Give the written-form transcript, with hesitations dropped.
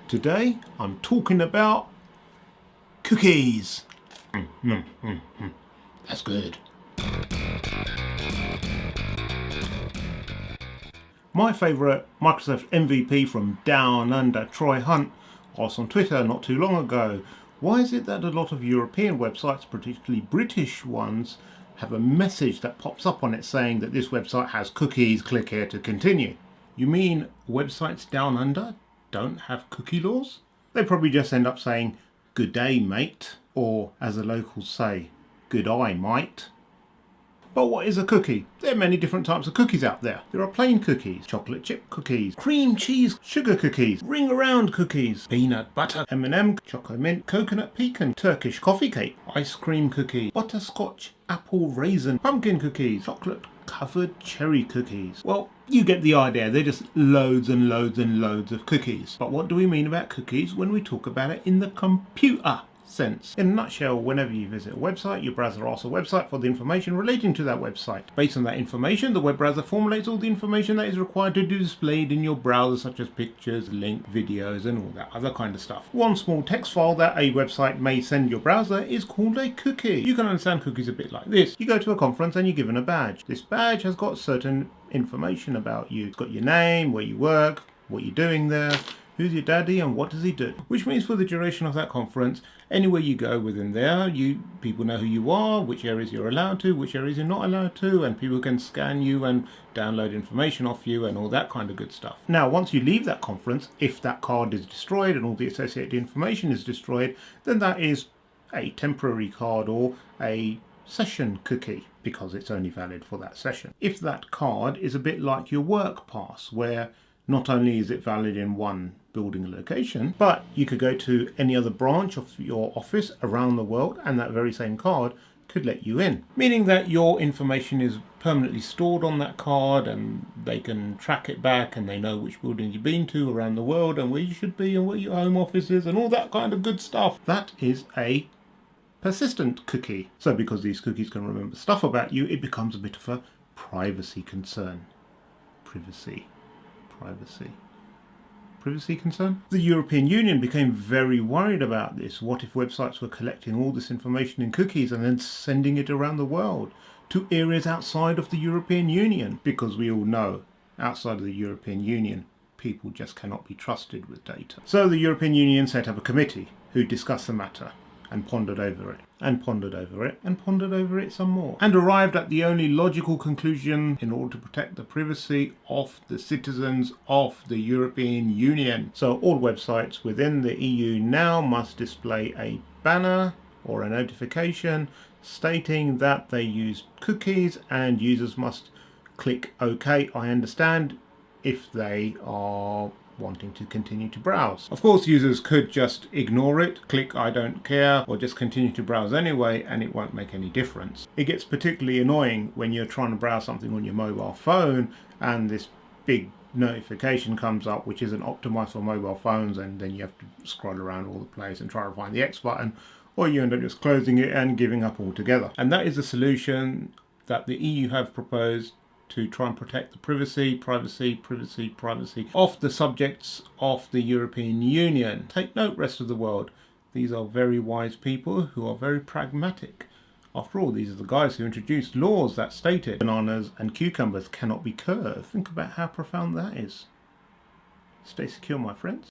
Today I'm talking about cookies. That's good. My favourite Microsoft MVP from Down Under, Troy Hunt, asked on Twitter not too long ago, why is it that a lot of European websites, particularly British ones, have a message that pops up on it saying that this website has cookies, click here to continue? You mean websites down under don't have cookie laws? They probably just end up saying, good day mate, or as the locals say, good eye mate. But what is a cookie? There are many different types of cookies out there. There are plain cookies, chocolate chip cookies, cream cheese sugar cookies, ring around cookies, peanut butter, M&M, choco mint, coconut pecan, Turkish coffee cake, ice cream cookie, butterscotch, apple raisin, pumpkin cookies, chocolate covered cherry cookies. Well, you get the idea. They're just loads and loads and loads of cookies. But what do we mean about cookies when we talk about it in the computer sense? In a nutshell, whenever you visit a website, your browser asks a website for the information relating to that website. Based on that information, the web browser formulates all the information that is required to be displayed in your browser, such as pictures, link, videos, and all that other kind of stuff. One small text file that a website may send your browser is called a cookie. You can understand cookies a bit like this. You go to a conference and you're given a badge. This badge has got certain information about you. It's got your name, where you work, what you're doing there, who's your daddy and what does he do? Which means for the duration of that conference, anywhere you go within there, people know who you are, which areas you're allowed to, which areas you're not allowed to, and people can scan you and download information off you and all that kind of good stuff. Now, once you leave that conference, if that card is destroyed and all the associated information is destroyed, then that is a temporary card or a session cookie, because it's only valid for that session. If that card is a bit like your work pass, where not only is it valid in one building location, but you could go to any other branch of your office around the world and that very same card could let you in. Meaning that your information is permanently stored on that card and they can track it back and they know which building you've been to around the world and where you should be and where your home office is and all that kind of good stuff. That is a persistent cookie. So because these cookies can remember stuff about you, it becomes a bit of a privacy concern. Privacy concern? The European Union became very worried about this. What if websites were collecting all this information in cookies and then sending it around the world to areas outside of the European Union? Because we all know, outside of the European Union, people just cannot be trusted with data. So the European Union set up a committee who discussed the matter and pondered over it, and pondered over it, and pondered over it some more, and arrived at the only logical conclusion in order to protect the privacy of the citizens of the European Union. So all websites within the EU now must display a banner or a notification stating that they use cookies, and users must click OK, I understand, if they are wanting to continue to browse. Of course, users could just ignore it, click I don't care, or just continue to browse anyway, and it won't make any difference. It gets particularly annoying when you're trying to browse something on your mobile phone and this big notification comes up which isn't optimized for mobile phones, and then you have to scroll around all the place and try to find the X button, or you end up just closing it and giving up altogether. And that is a solution that the EU have proposed to try and protect the privacy of the subjects of the European Union. Take note, rest of the world. These are very wise people who are very pragmatic. After all, these are the guys who introduced laws that stated bananas and cucumbers cannot be curved. Think about how profound that is. Stay secure, my friends.